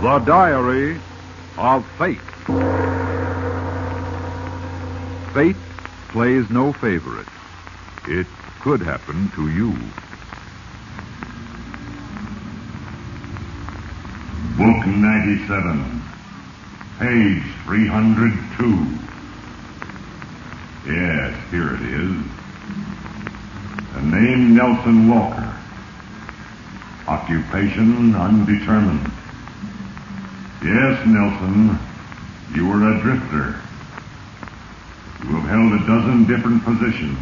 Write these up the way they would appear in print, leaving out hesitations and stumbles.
The Diary of Fate. Fate plays no favorites. It could happen to you. Book 97, page 302. Yes, here it is. The name Nelson Walker. Occupation undetermined. Yes, Nelson, you were a drifter. You have held a dozen different positions.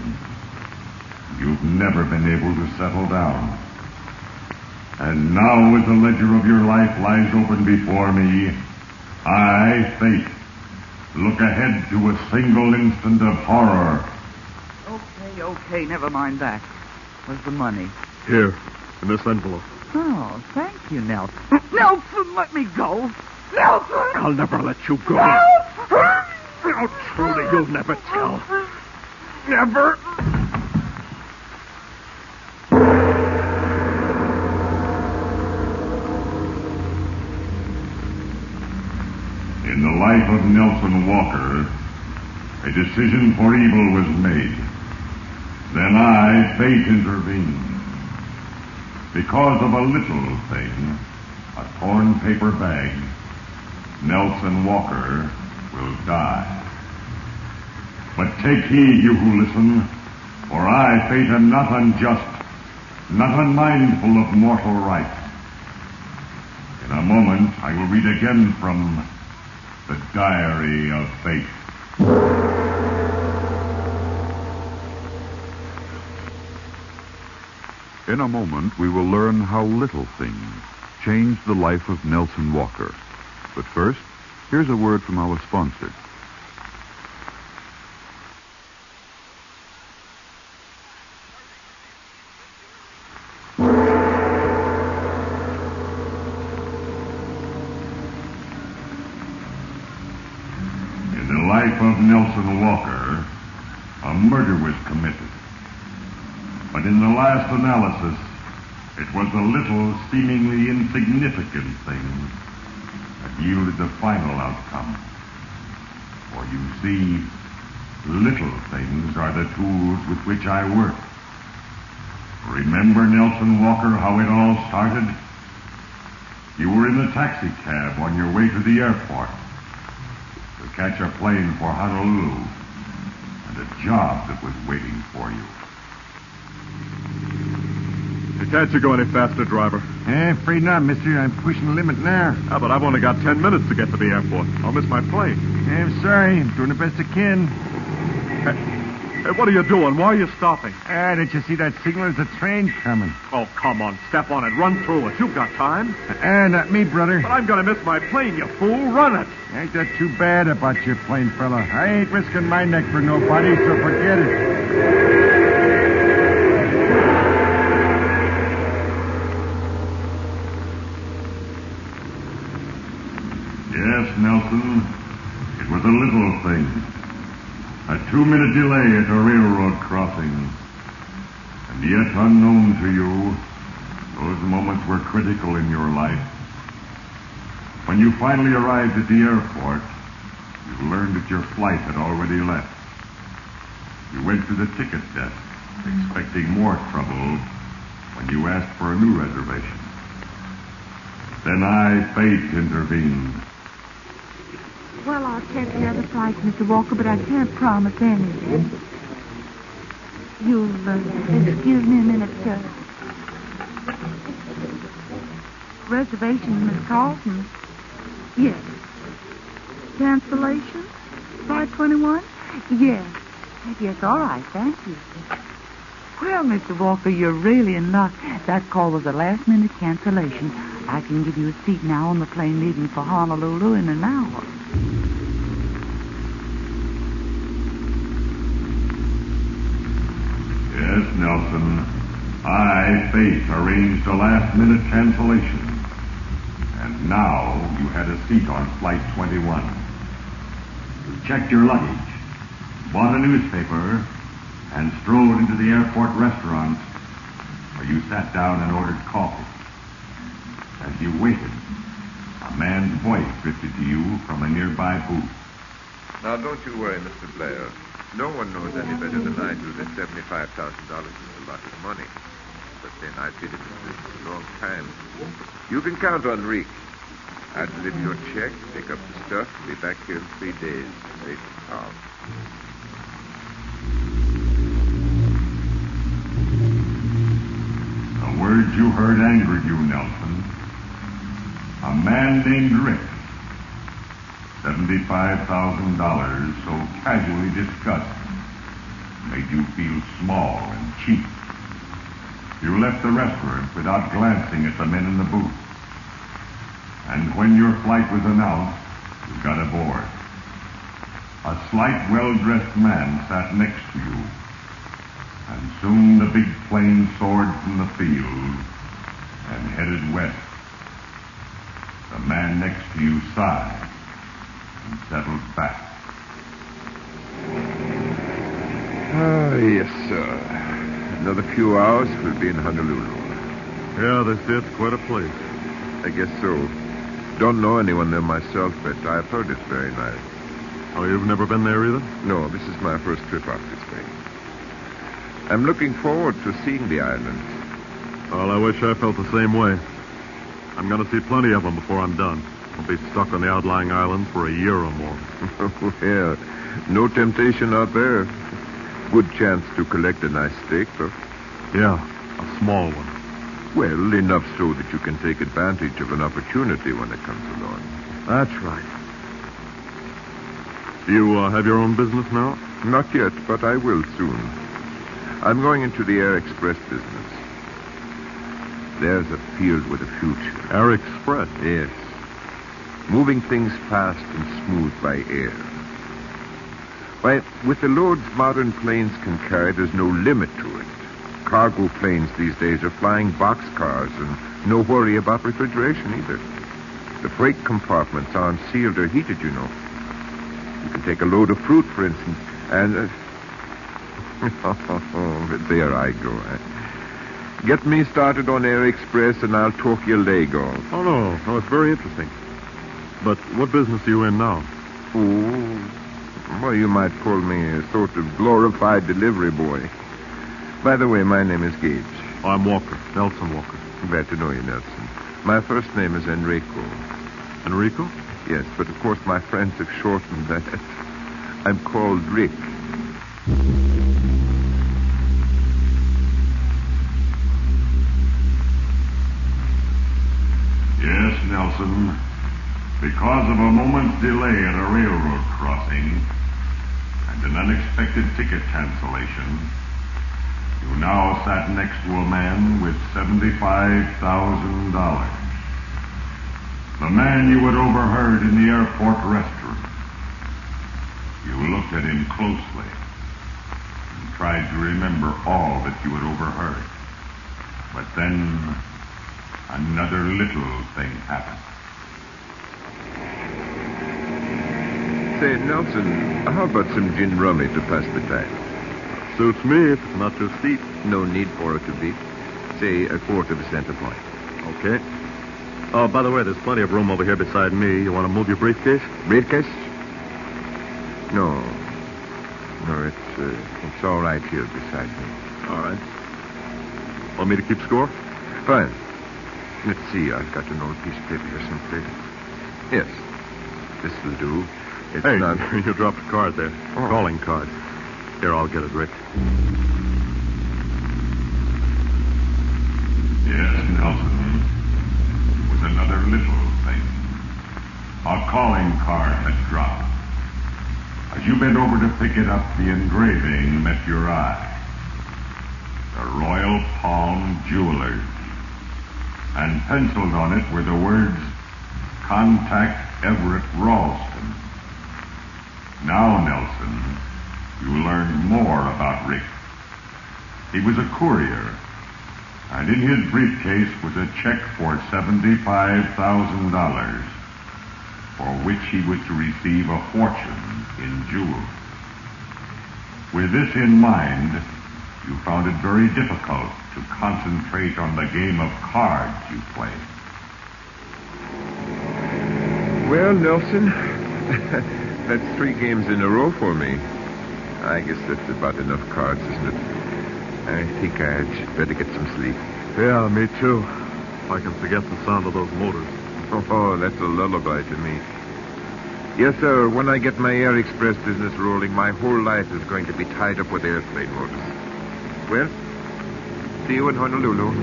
You've never been able to settle down. And now, as the ledger of your life lies open before me, I, Fate, look ahead to a single instant of horror. Okay, never mind that. Where's the money? Here, in this envelope. Oh, thank you, Nelson. Nelson, let me go. Nelson! I'll never let you go. Nelson! Oh, truly, you'll never tell. Never. In the life of Nelson Walker, a decision for evil was made. Then I, Fate, intervened. Because of a little thing, a torn paper bag, Nelson Walker will die. But take heed, you who listen, for I, Fate, am not unjust, not unmindful of mortal rights. In a moment, I will read again from The Diary of Fate. In a moment, we will learn how little things changed the life of Nelson Walker. But first, here's a word from our sponsor. In the life of Nelson Walker, a murder was committed. But in the last analysis, it was a little, seemingly insignificant thing that yielded the final outcome. For you see, little things are the tools with which I work. Remember, Nelson Walker, how it all started? You were in the taxi cab on your way to the airport to catch a plane for Honolulu and a job that was waiting for you. Can't you go any faster, driver? Afraid not, mister. I'm pushing the limit now. Ah, but I've only got 10 minutes to get to the airport. I'll miss my plane. I'm sorry. I'm doing the best I can. Hey, what are you doing? Why are you stopping? Did you see that signal? There's a train coming. Oh, come on. Step on it. Run through it. You've got time. Not me, brother. But I'm going to miss my plane, you fool. Run it. Ain't that too bad about your plane, fella? I ain't risking my neck for nobody, so forget it. Yes, Nelson, it was a little thing. A 2-minute delay at a railroad crossing. And yet, unknown to you, those moments were critical in your life. When you finally arrived at the airport, you learned that your flight had already left. You went to the ticket desk, expecting more trouble when you asked for a new reservation. Then I, Fate, intervened. Well, I'll check the other flights, Mr. Walker, but I can't promise anything. You'll excuse me a minute, sir. Reservation, Miss Carlson? Yes. Cancellation? Flight 21? Yes. Yes, all right, thank you. Well, Mr. Walker, you're really in luck. That call was a last-minute cancellation. I can give you a seat now on the plane leaving for Honolulu in an hour. Yes, Nelson. I, Fate, arranged a last-minute cancellation. And now you had a seat on Flight 21. You checked your luggage, bought a newspaper, and strolled into the airport restaurant where you sat down and ordered coffee. As you waited, a A man's voice drifted to you from a nearby booth. Now, don't you worry, Mr. Blair. No one knows any better than I do that $75,000 is a lot of money. But then I've been in this business a long time. You can count on Rick. I'll deliver your check, pick up the stuff, and be back here in 3 days. Safe and sound. The words you heard angered you, Nelson. A man named Rick. $75,000 so casually discussed made you feel small and cheap. You left the restaurant without glancing at the men in the booth. And when your flight was announced, you got aboard. A slight, well-dressed man sat next to you. And soon the big plane soared from the field and headed west. The man next to you sighed and settled back. Yes, sir. Another few hours, we'll be in Honolulu. Yeah, they say it's quite a place. I guess so. Don't know anyone there myself, but I've heard it's very nice. Oh, you've never been there either? No, this is my first trip off this thing. I'm looking forward to seeing the island. Well, I wish I felt the same way. I'm going to see plenty of them before I'm done. I'll be stuck on the outlying islands for a year or more. Yeah, no temptation out there. Good chance to collect a nice steak, though. Yeah, a small one. Well, enough so that you can take advantage of an opportunity when it comes along. That's right. Do you have your own business now? Not yet, but I will soon. I'm going into the air express business. There's a field with a future. Air Express? Yes. Moving things fast and smooth by air. Why, with the loads modern planes can carry, there's no limit to it. Cargo planes these days are flying boxcars and no worry about refrigeration either. The freight compartments aren't sealed or heated, you know. You can take a load of fruit, for instance, and... there I go. Get me started on Air Express and I'll talk your leg off. Oh, no, it's very interesting. But what business are you in now? Oh, well, you might call me a sort of glorified delivery boy. By the way, my name is Gage. Oh, I'm Walker, Nelson Walker. Glad to know you, Nelson. My first name is Enrico. Enrico? Yes, but of course my friends have shortened that. I'm called Rick. Yes, Nelson. Because of a moment's delay at a railroad crossing and an unexpected ticket cancellation, you now sat next to a man with $75,000. The man you had overheard in the airport restaurant. You looked at him closely and tried to remember all that you had overheard. But then another little thing happened. Say, Nelson, how about some gin rummy to pass the time? Suits me if it's not too steep. No need for it to be. Say, a quarter of a cent a point. Okay. Oh, by the way, there's plenty of room over here beside me. You want to move your briefcase? Briefcase? No. No, it's all right here beside me. All right. Want me to keep score? Fine. Let's see, I've got an old piece of paper here someplace. Yes, this will do. It's hey, not... you dropped a card there. Oh. Calling card. Here, I'll get it, Rick. Yes, Nelson. It was another little thing. A calling card had dropped. As you bent over to pick it up, the engraving met your eye. The Royal Palm Jewelers. And penciled on it were the words, "Contact Everett Ralston." Now, Nelson, you learned more about Rick. He was a courier, and in his briefcase was a check for $75,000, for which he was to receive a fortune in jewels. With this in mind, you found it very difficult to concentrate on the game of cards you played. Well, Nelson, that's 3 games in a row for me. I guess that's about enough cards, isn't it? I think I'd better get some sleep. Yeah, me too. If I can forget the sound of those motors. Oh, that's a lullaby to me. Yes, sir. When I get my Air Express business rolling, my whole life is going to be tied up with airplane motors. Well, see you in Honolulu.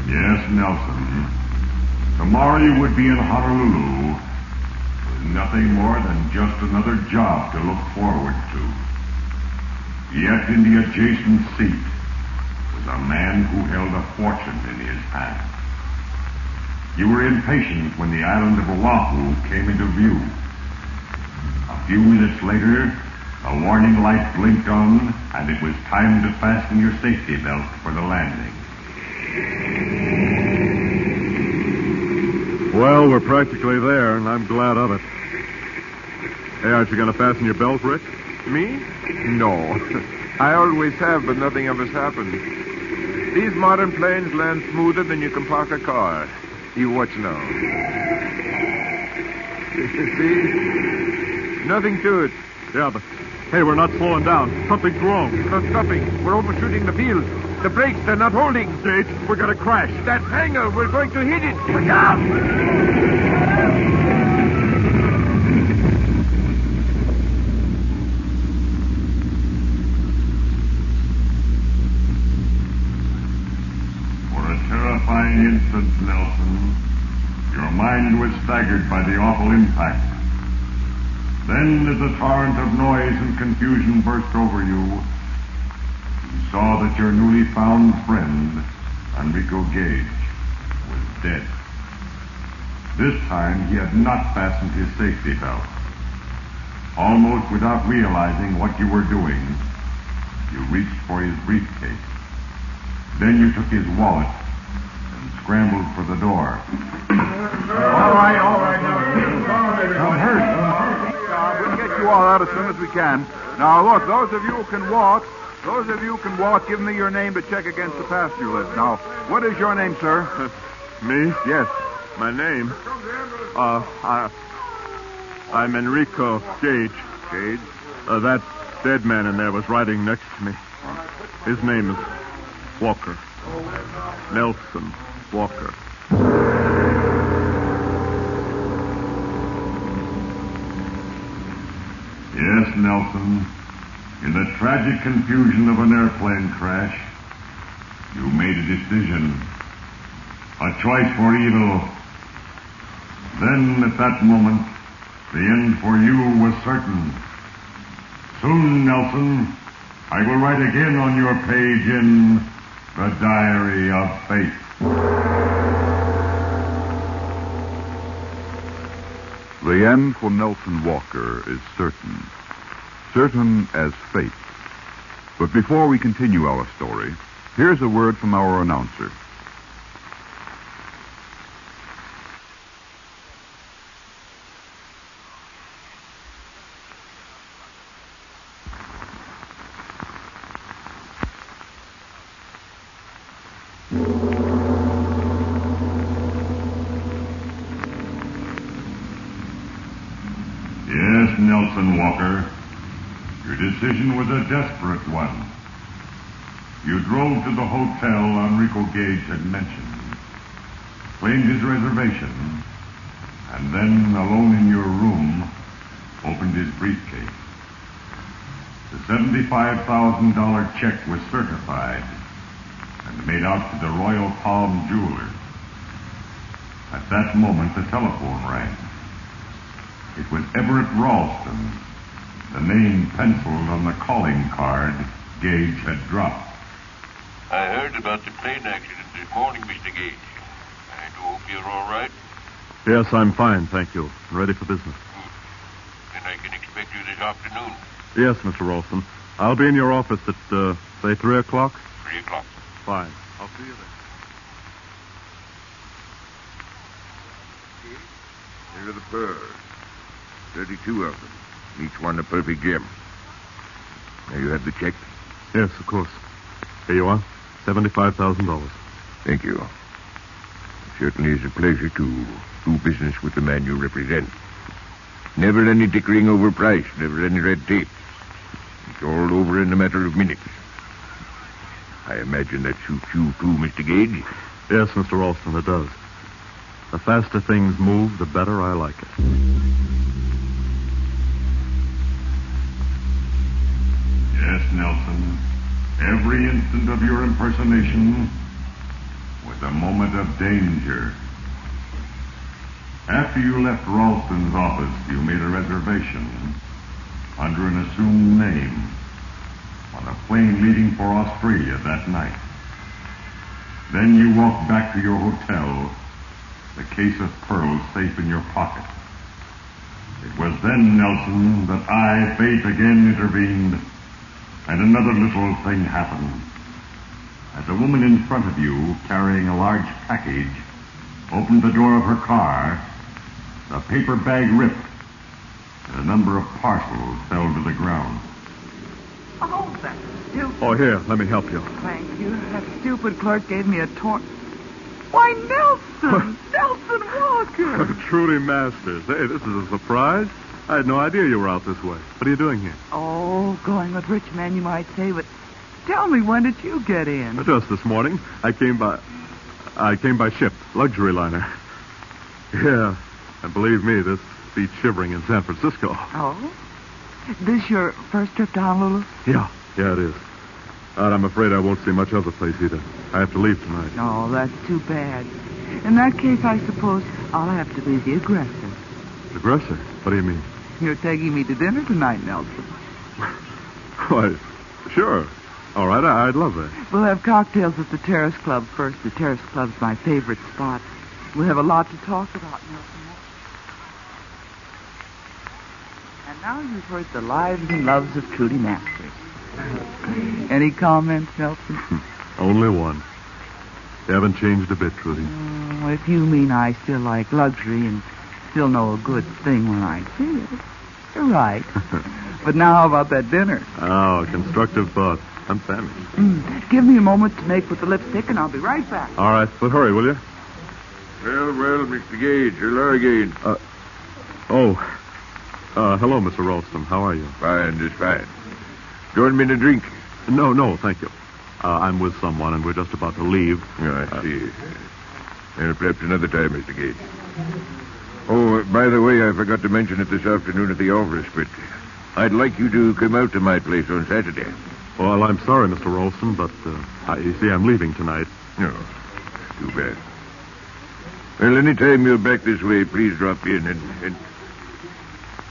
Yes, Nelson. Tomorrow you would be in Honolulu with nothing more than just another job to look forward to. Yet in the adjacent seat was a man who held a fortune in his hand. You were impatient when the island of Oahu came into view. A few minutes later, a warning light blinked on, and it was time to fasten your safety belt for the landing. Well, we're practically there, and I'm glad of it. Hey, aren't you going to fasten your belt, Rick? Me? No. I always have, but nothing ever's happened. These modern planes land smoother than you can park a car. You watch now. See? Nothing to it. Yeah, but hey, we're not slowing down. Something's wrong. It's not stopping. We're overshooting the field. The brakes, they're not holding. Gage, we're going to crash. That hangar, we're going to hit it. Look out! Terrifying instant, Nelson. Your mind was staggered by the awful impact. Then, as a torrent of noise and confusion burst over you, you saw that your newly found friend, Enrico Gage, was dead. This time, he had not fastened his safety belt. Almost without realizing what you were doing, you reached for his briefcase. Then you took his wallet and scrambled for the door. All right. I'm hurt. We'll get you all out as soon as we can. Now, look, those of you who can walk, give me your name to check against the passenger list. Now, what is your name, sir? Me? Yes. My name? I'm Enrico Gage. Gage? That dead man in there was riding next to me. His name is Walker. Nelson Walker. Yes, Nelson. In the tragic confusion of an airplane crash, you made a decision. A choice for evil. Then, at that moment, the end for you was certain. Soon, Nelson, I will write again on your page in the Diary of Fate. The end for Nelson Walker is certain. Certain as fate. But before we continue our story, here's a word from our announcer. Yes, Nelson Walker. Your decision was a desperate one. You drove to the hotel Enrico Gage had mentioned, claimed his reservation, and then, alone in your room, opened his briefcase. The $75,000 check was certified and made out to the Royal Palm Jewelers. At that moment, the telephone rang. It was Everett Ralston, the name penciled on the calling card Gage had dropped. I heard about the plane accident this morning, Mr. Gage. I do hope you're all right. Yes, I'm fine, thank you. Ready for business. Then I can expect you this afternoon. Yes, Mr. Ralston. I'll be in your office at, say, 3 o'clock? 3 o'clock. Fine. I'll see you then. Here are the birds. 32 of them. Each one a perfect gem. Now, you have the check? Yes, of course. Here you are. $75,000. Thank you. It certainly is a pleasure to do business with the man you represent. Never any dickering over price, never any red tape. It's all over in a matter of minutes. I imagine that suits you too, Mr. Gage? Yes, Mr. Ralston, it does. The faster things move, the better I like it. Yes, Nelson. Every instant of your impersonation was a moment of danger. After you left Ralston's office, you made a reservation under an assumed name on a plane leaving for Australia that night. Then you walked back to your hotel, the case of pearls safe in your pocket. It was then, Nelson, that I, Faith, again intervened, and another little thing happened. As a woman in front of you, carrying a large package, opened the door of her car, the paper bag ripped, and a number of parcels fell to the ground. Oh, that stupid... Oh, here, let me help you. Thank you. That stupid clerk gave me a torn... Why, Nelson! Nelson Walker! Trudy Masters. Hey, this is a surprise. I had no idea you were out this way. What are you doing here? Oh, going with rich men, you might say, but tell me, when did you get in? Just this morning. I came by ship, luxury liner. Yeah, and believe me, this beats shivering in San Francisco. Oh? This your first trip to Honolulu? Yeah, it is. And I'm afraid I won't see much of the place either. I have to leave tonight. Oh, that's too bad. In that case, I suppose I'll have to be the aggressor. Aggressor? What do you mean? You're taking me to dinner tonight, Nelson. Why, sure. All right, I'd love that. We'll have cocktails at the Terrace Club first. The Terrace Club's my favorite spot. We'll have a lot to talk about, Nelson. And now you've heard the lives and loves of Trudy Masters. Any comments, Nelson? Only one. You haven't changed a bit, Trudy. If you mean I still like luxury and still know a good thing when I see it, you're right. But now how about that dinner? Oh, constructive thought. I'm famished. Give me a moment to make with the lipstick, and I'll be right back. All right, but hurry, will you? Well, Mr. Gage, hello again. Hello, Mr. Ralston. How are you? Fine, just fine. Join me in a drink? No, thank you. I'm with someone, and we're just about to leave. Oh, I see. Perhaps another time, Mr. Gage. Oh, by the way, I forgot to mention it this afternoon at the office, but I'd like you to come out to my place on Saturday. Well, I'm sorry, Mr. Ralston, but you see, I'm leaving tonight. No, too bad. Well, any time you're back this way, please drop in and...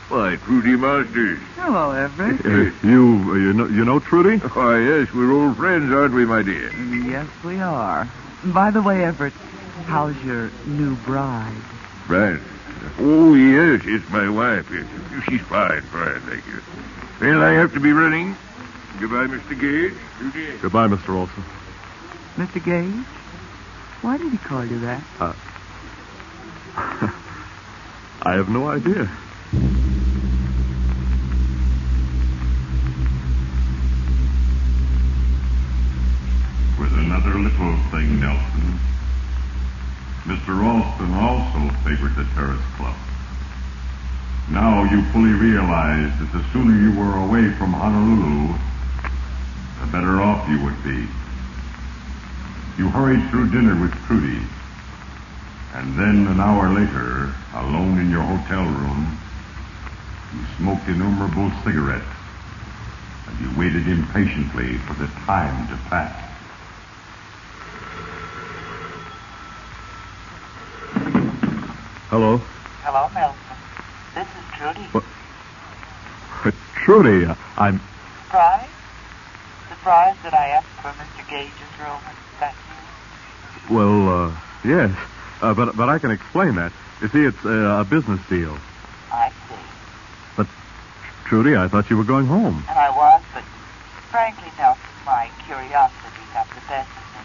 Why, Trudy Masters. Hello, Everett. You know Trudy? Why, yes, we're old friends, aren't we, my dear? Yes, we are. By the way, Everett, how's your new bride? Bride? Oh, yes, it's my wife. She's fine, thank you. Well, I have to be running. Goodbye, Mr. Gage. Goodbye, Mr. Ralston. Mr. Gage? Why did he call you that? I have no idea. With another little thing, Nelson. Mr. Ralston also favored the Terrace Club. Now you fully realize that the sooner you were away from Honolulu, the better off you would be. You hurried through dinner with Trudy, and then an hour later, alone in your hotel room, you smoked innumerable cigarettes, and you waited impatiently for the time to pass. Hello? Hello, Nelson. This is Trudy. What? Trudy, I'm... Surprised? Surprised that I asked for Mr. Gage's room and that you? Well, yes. But I can explain that. You see, it's a business deal. I see. But, Trudy, I thought you were going home. And I was, but frankly, Nelson, my curiosity got the best of me.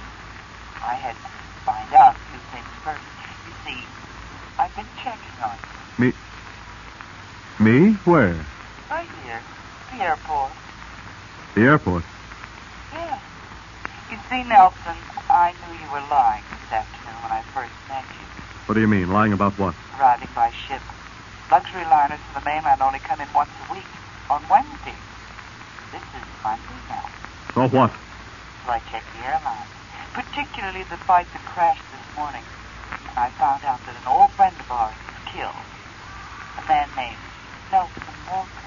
I had to find out a few things first. You see, I've been checking on you. Me? Where? Right here. The airport. The airport? Yeah. You see, Nelson, I knew you were lying this afternoon when I first met you. What do you mean? Lying about what? Arriving by ship. Luxury liners from the mainland only come in once a week, on Wednesdays. This is Monday now. So what? So I checked the airline, particularly the flight that crashed this morning. And I found out that an old friend of ours was killed. A man named Nelson Walker.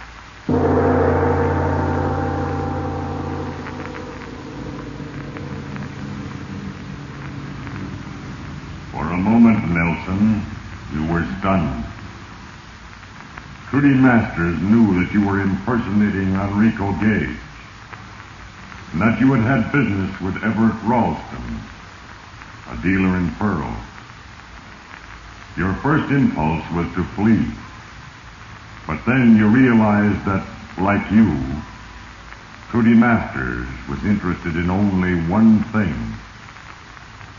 For a moment, Nelson, you were stunned. Trudy Masters knew that you were impersonating Enrico Gage, and that you had had business with Everett Ralston, a dealer in pearls. Your first impulse was to flee, but then you realized that, like you, Trudy Masters was interested in only one thing: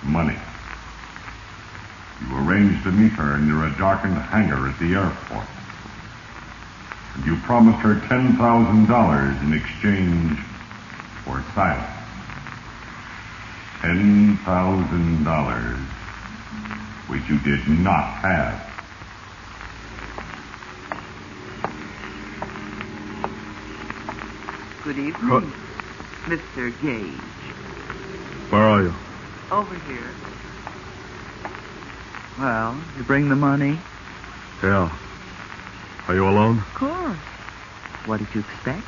money. You arranged to meet her near a darkened hangar at the airport. And you promised her $10,000 in exchange for silence. $10,000, which you did not have. Good evening, Mr. Gage. Where are you? Over here. Well, you bring the money? Yeah. Are you alone? Of course. What did you expect?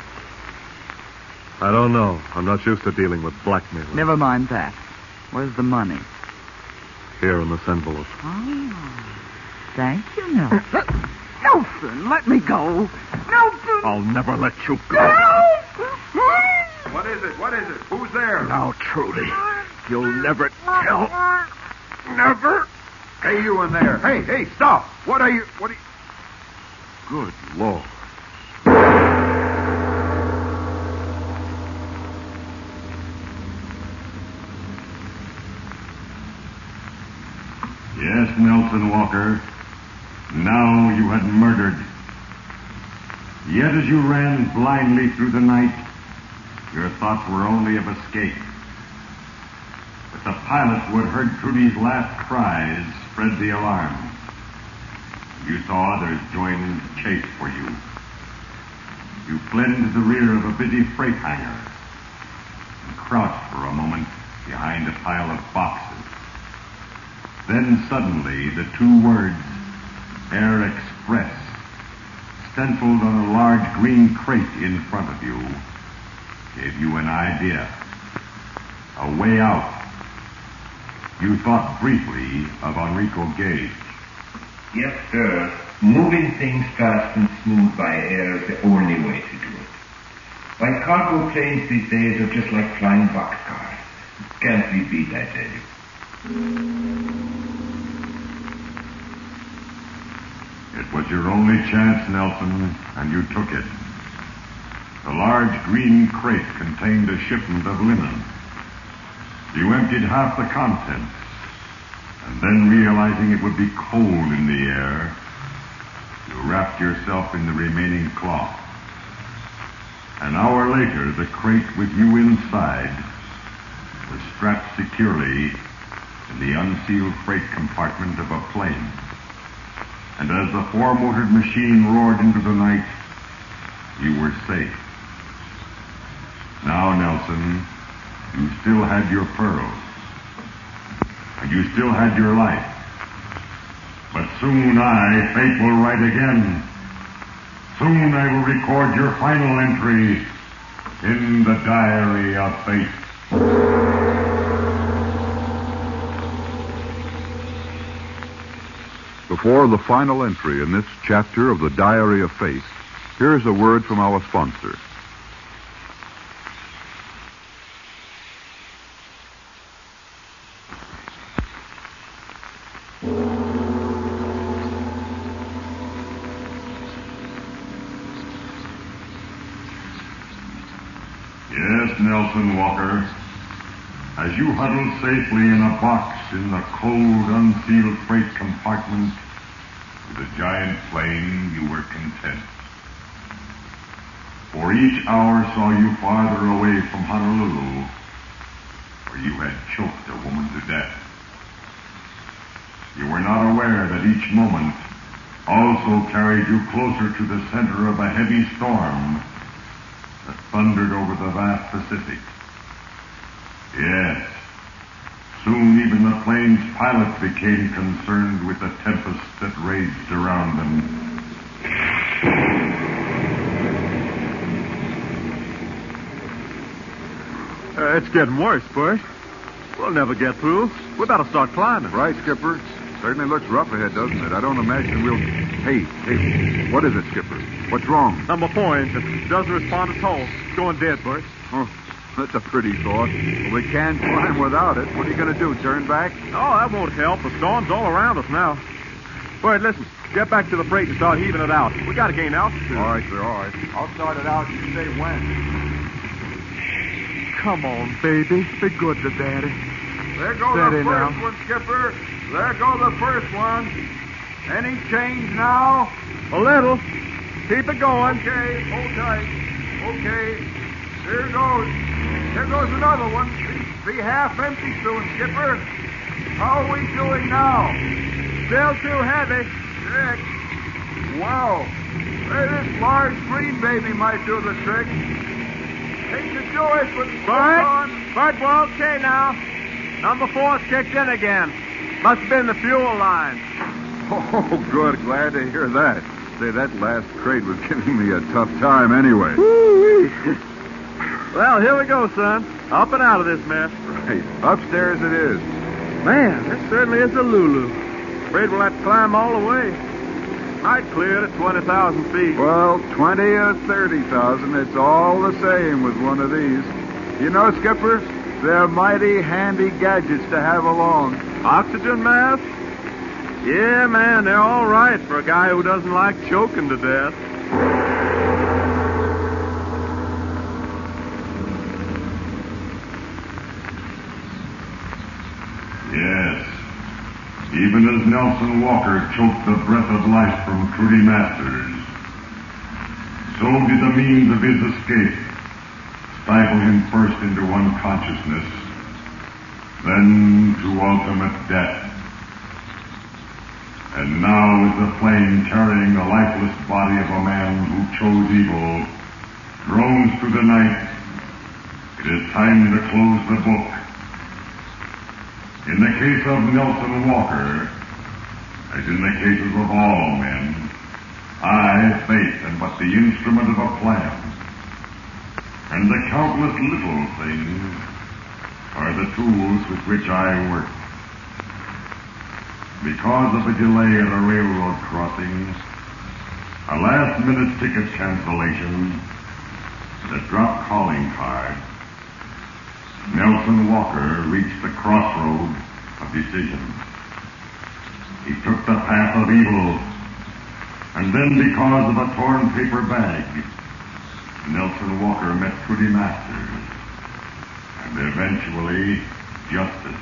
I don't know. I'm not used to dealing with blackmailers. Never mind that. Where's the money? Here in this envelope. Oh, thank you, Nelson. Nelson, let me go. Nelson! I'll never let you go. What is it? What is it? Who's there? Now, Trudy, you'll never tell. Never. Hey, you in there. Hey, stop. What are you... Good Lord. Yes, Nelson Walker. Now you had murdered. Yet as you ran blindly through the night, your thoughts were only of escape. But the pilots who had heard Trudy's last cries spread the alarm. You saw others join in the chase for you. You fled into the rear of a busy freight hangar and crouched for a moment behind a pile of boxes. Then suddenly the two words, Air Express, stenciled on a large green crate in front of you, gave you an idea. A way out. You thought briefly of Enrico Gage. Yes, sir. Moving things fast and smooth by air is the only way to do it. Why, cargo planes these days are just like flying boxcars. Can't be beat, I tell you. It was your only chance, Nelson, and you took it. The large green crate contained a shipment of linen. You emptied half the contents, and then realizing it would be cold in the air, you wrapped yourself in the remaining cloth. An hour later, the crate with you inside was strapped securely in the unsealed freight compartment of a plane. And as the four-motored machine roared into the night, you were safe. Now, Nelson, you still had your pearls. And you still had your life. But soon fate will write again. Soon I will record your final entry in the diary of fate. Before the final entry in this chapter of the Diary of Fate, here's a word from our sponsor. Yes, Nelson Walker. As you huddled safely in a box in the cold, unsealed freight compartment of the giant plane, you were content. For each hour saw you farther away from Honolulu, where you had choked a woman to death. You were not aware that each moment also carried you closer to the center of a heavy storm that thundered over the vast Pacific. Yes, soon even the plane's pilot became concerned with the tempest that raged around them. It's getting worse, Bert. We'll never get through. We better start climbing. Right, Skipper. Certainly looks rough ahead, doesn't it? I don't imagine we'll... Hey, what is it, Skipper? What's wrong? Number 4 engine. Doesn't respond at all. It's going dead, Bert. Oh, that's a pretty thought. Well, we can't climb without it. What are you going to do, turn back? Oh, that won't help. The storm's all around us now. Bert, listen. Get back to the freight and start heaving it out. We got to gain altitude. All right, sir, all right. I'll start it out. You say when. Come on, baby. Be good to Daddy. There goes the first one, Skipper. There goes the first one. Any change now? A little. Keep it going. Okay, hold tight. Okay. Here goes. Here goes another one. Be half empty soon, Skipper. How are we doing now? Still too heavy. 6. Wow. Hey, this large green baby might do the trick. Hate to do it, but Bert, we're okay now. Number 4's kicked in again. Must have been the fuel line. Oh, good. Glad to hear that. Say, that last crate was giving me a tough time anyway. Well, here we go, son. Up and out of this mess. Right. Upstairs it is. Man, this certainly is a Lulu. Afraid we'll have to climb all the way. Might clear it at 20,000 feet. Well, 20 or 30,000, it's all the same with one of these. You know, Skipper, they're mighty handy gadgets to have along. Oxygen mask? Yeah, man, they're all right for a guy who doesn't like choking to death. Yes. Even as Nelson Walker choked the breath of life from Trudy Masters, so did the means of his escape stifle him first into unconsciousness, then to ultimate death. And now, as the flame carrying the lifeless body of a man who chose evil drones through the night, it is time to close the book. In the case of Nelson Walker, as in the cases of all men, I, fate, am but the instrument of a plan. And the countless little things are the tools with which I work. Because of a delay at a railroad crossing, a last-minute ticket cancellation, and a dropped calling card, Nelson Walker reached the crossroad of decision. He took the path of evil, and then because of a torn paper bag, Nelson Walker met Trudy Masters, and eventually justice.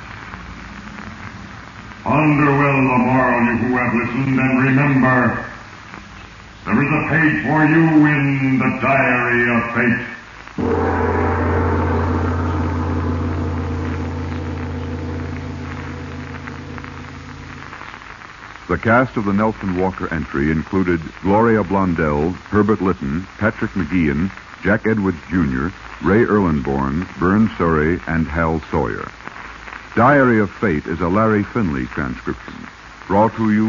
Ponder well the moral, you who have listened, and remember, there is a page for you in the Diary of Fate. The cast of the Nelson Walker entry included Gloria Blondell, Herbert Litton, Patrick McGeehan, Jack Edwards Jr., Ray Erlenborn, Vern Surrey, and Hal Sawyer. Diary of Fate is a Larry Finley transcription, brought to you